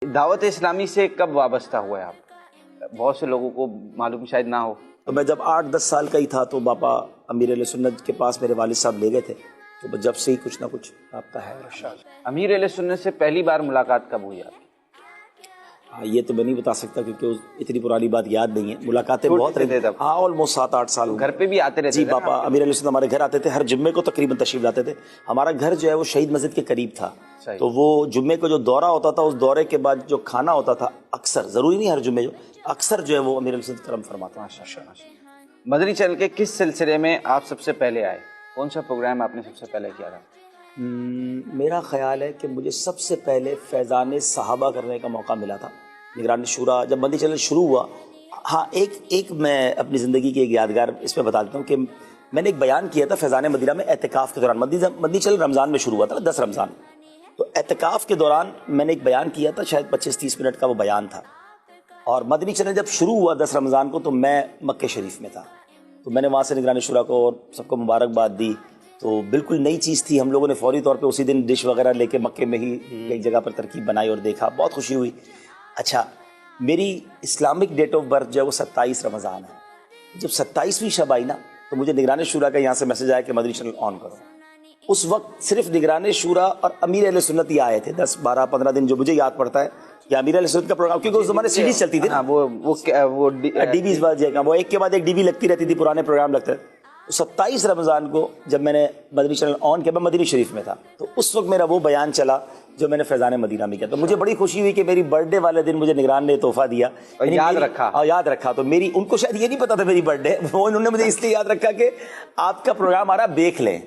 دعوت اسلامی سے کب وابستہ ہوئے آپ؟ بہت سے لوگوں کو معلوم شاید نہ ہو. تو میں جب 8-10 سال کا ہی تھا تو باپا امیر علیہ سنت کے پاس میرے والد صاحب لے گئے تھے، تو جب سے ہی کچھ نہ کچھ رابطہ ہے. امیر علیہ سنت سے پہلی بار ملاقات کب ہوئی آپ کی؟ یہ تو میں نہیں بتا سکتا کیونکہ اتنی پرانی بات یاد نہیں ہے. ملاقاتیں بہت رہی. ہاں آلموسٹ 7-8 سال. گھر پہ بھی آتے رہتے جی باپا امیر علیہ سنت ہمارے گھر آتے تھے، ہر جمعے کو تقریباً تشریف لاتے تھے. ہمارا گھر جو ہے وہ شہید مسجد کے قریب تھا، تو وہ جمعے کو جو دورہ ہوتا تھا اس دورے کے بعد جو کھانا ہوتا تھا اکثر، ضروری نہیں ہر جمعے، اکثر جو ہے وہ امیر علیہ سنت کرم فرماتا. مدنی چینل کے کس سلسلے میں آپ سب سے پہلے آئے؟ کون سا پروگرام آپ نے سب سے پہلے کیا تھا؟ میرا خیال ہے کہ مجھے سب سے پہلے فیضان صحابہ کرنے کا موقع ملا تھا، نگران شورا جب مدنی چینل شروع ہوا. ہاں ایک میں اپنی زندگی کی ایک یادگار اس میں بتا دیتا ہوں کہ میں نے ایک بیان کیا تھا فیضان مدینہ میں اعتکاف کے دوران. مدنی چینل رمضان میں شروع ہوا تھا، 10 رمضان. تو اعتکاف کے دوران میں نے ایک بیان کیا تھا، شاید 25-30 منٹ کا وہ بیان تھا. اور مدنی چینل جب شروع ہوا 10 رمضان کو تو میں مکہ شریف میں تھا، تو میں نے وہاں سے نگران شورا کو اور سب کو مبارکباد دی. تو بالکل نئی چیز تھی. ہم لوگوں نے فوری طور پہ اسی دن ڈش وغیرہ لے کے مکے میں ہی ایک جگہ پر ترکیب بنائی اور دیکھا، بہت خوشی ہوئی. اچھا، میری اسلامک ڈیٹ آف برتھ جو ہے وہ 27 رمضان ہے. جب 27ویں شب آئی نا تو مجھے نگران شورا کا یہاں سے میسج آیا کہ مدنی چینل آن کرو. اس وقت صرف نگران شورا اور امیر اہل سنت ہی آئے تھے. 10-12-15 دن جو مجھے یاد پڑتا ہے یا امیر اہل سنت کا پروگرام، کیونکہ اس زمانے سی ڈیز چلتی تھی نا، وہ ڈی ویز وہ ایک کے بعد ایک ڈی وی لگتی رہتی تھی، پرانے پروگرام لگتے تھے. 27 رمضان کو جب میں نے مدنی چینل آن کیا، میں مدنی شریف میں تھا، تو اس وقت میرا وہ بیان چلا جو میں نے فیضان مدینہ میں کیا. تو مجھے بڑی خوشی ہوئی کہ میری برتھ ڈے والے دن مجھے نگران نے تحفہ دیا اور یاد رکھا. تو میری ان کو شاید یہ نہیں پتا تھا میری برتھ ڈے، وہ انہوں نے مجھے اس لیے یاد رکھا کہ آپ کا پروگرام آ رہا دیکھ لیں.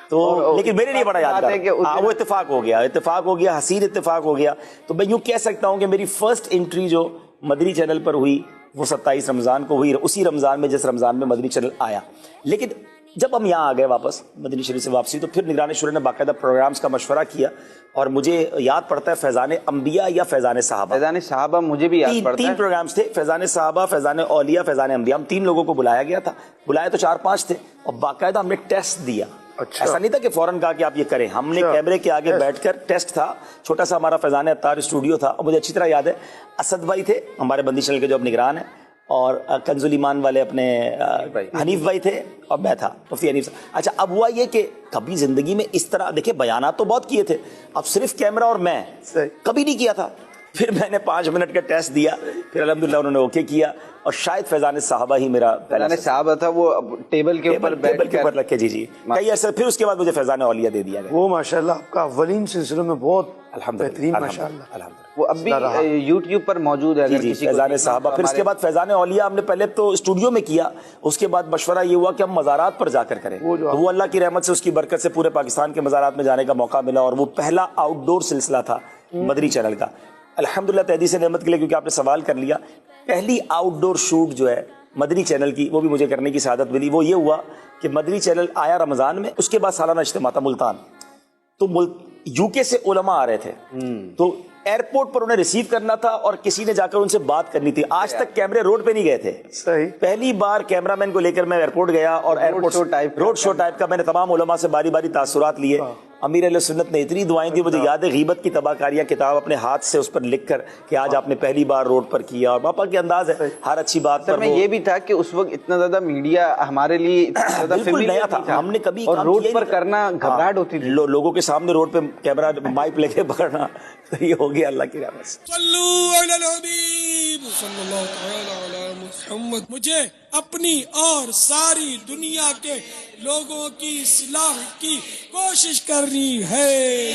تو لیکن میرے لیے بڑا یادگار ہے کہ وہ اتفاق ہو گیا، حسین اتفاق ہو گیا. تو میں یوں کہہ سکتا ہوں کہ میری فرسٹ انٹری جو مدنی چینل پر ہوئی وہ 27 رمضان کو ہوئی، اسی رمضان میں جس رمضان میں مدنی چینل آیا. لیکن جب ہم یہاں آ گئے واپس مدنی شریف سے واپسی، تو پھر نگران شورا نے باقاعدہ پروگرامز کا مشورہ کیا، اور مجھے یاد پڑتا ہے فیضان انبیاء یا فیضان صحابہ. فیضان صحابہ مجھے بھی یاد پڑتا ہے. 3 پروگرامز تھے، فیضان صحابہ، فیضان اولیاء، فیضان انبیاء. ہم 3 لوگوں کو بلایا گیا تھا، بلائے تو 4-5 تھے، اور باقاعدہ ہم نے ٹیسٹ دیا. ایسا نہیں تھا کہ فوراً کہا کہ آپ یہ کریں. ہم نے کیمرے کے آگے بیٹھ کر ٹیسٹ تھا. چھوٹا سا ہمارا فیضان اتار اسٹوڈیو تھا، اور مجھے اچھی طرح یاد ہے اسد بھائی تھے ہمارے بندی چینل کے جو اب نگران ہیں، اور کنز الایمان والے اپنے حنیف بھائی تھے، اور میں تھا مفتی حنیف صاحب. اچھا، اب ہوا یہ کہ کبھی زندگی میں اس طرح دیکھیں بیانات تو بہت کیے تھے، اب صرف کیمرہ اور میں کبھی نہیں کیا تھا. پھر میں نے 5 منٹ کا ٹیسٹ دیا، پھر الحمدللہ انہوں نے اوکے کیا، اور شاید فیضان صحابہ ہی میرا فیضان صحابہ تھا. وہ ٹیبل کے اوپر رکھ کے جی کئی عرصے. پھر اس کے بعد مجھے فیضان اولیاء دے دیا گیا. وہ ماشاءاللہ آپ کا اولین سلسلوں میں بہت بہترین ماشاءاللہ. وہ اب بھی یوٹیوب پر موجود ہے. جی فیضان صحابہ. پھر اس کے بعد فیضان اولیاء ہم نے پہلے تو اسٹوڈیو میں کیا، اس کے بعد مشورہ یہ ہوا کہ ہم مزارات پر جا کر کریں. وہ اللہ کی رحمت سے، اس کی برکت سے پورے پاکستان کے مزارات میں جانے کا موقع ملا، اور وہ پہلا آؤٹ ڈور سلسلہ تھا مدنی چینل کا. الحمدللہ تحدیث نعمت کے لیے، کیونکہ آپ نے سوال کر لیا، پہلی آؤٹ ڈور شوٹ جو ہے مدنی چینل کی، وہ بھی مجھے کرنے کی سعادت ملی. وہ یہ ہوا کہ مدنی چینل آیا رمضان میں، اس کے بعد سالانہ اجتماع تھا ملتان. تو یو کے سے علماء آ رہے تھے، تو ایئرپورٹ پر انہیں ریسیو کرنا تھا، اور کسی نے جا کر ان سے بات کرنی تھی. آج تک کیمرے روڈ پہ نہیں گئے تھے. صحیح. پہلی بار کیمرہ مین کو لے کر میں ایئرپورٹ گیا، اور ایئرپورٹ روڈ شو ٹائپ کا میں نے تمام علماء سے باری باری تاثرات لیے. امیر علیہ سنت نے اتنی دعائیں دی، مجھے یاد ہے غیبت کی تباہ کاریاں کتاب اپنے ہاتھ سے اس پر لکھ کر کہ آج آپ نے پہلی بار روڈ پر کیا. اور باپا کے انداز ہے ہر اچھی بات پر. میں یہ بھی تھا کہ اس وقت اتنا زیادہ میڈیا ہمارے لیے بالکل نیا تھا. ہم نے کبھی روڈ پر کرنا گھبراہٹ ہوتی تھی، لوگوں کے سامنے روڈ پہ کیمرہ مائک لے کے پکڑنا. تو یہ ہو گیا اللہ کی رحمت سے. صلو علی الحبیب صلی اللہ تعالی علی محمد. مجھے اپنی اور ساری دنیا کے لوگوں کی اصلاح کی کوشش کرنی ہے.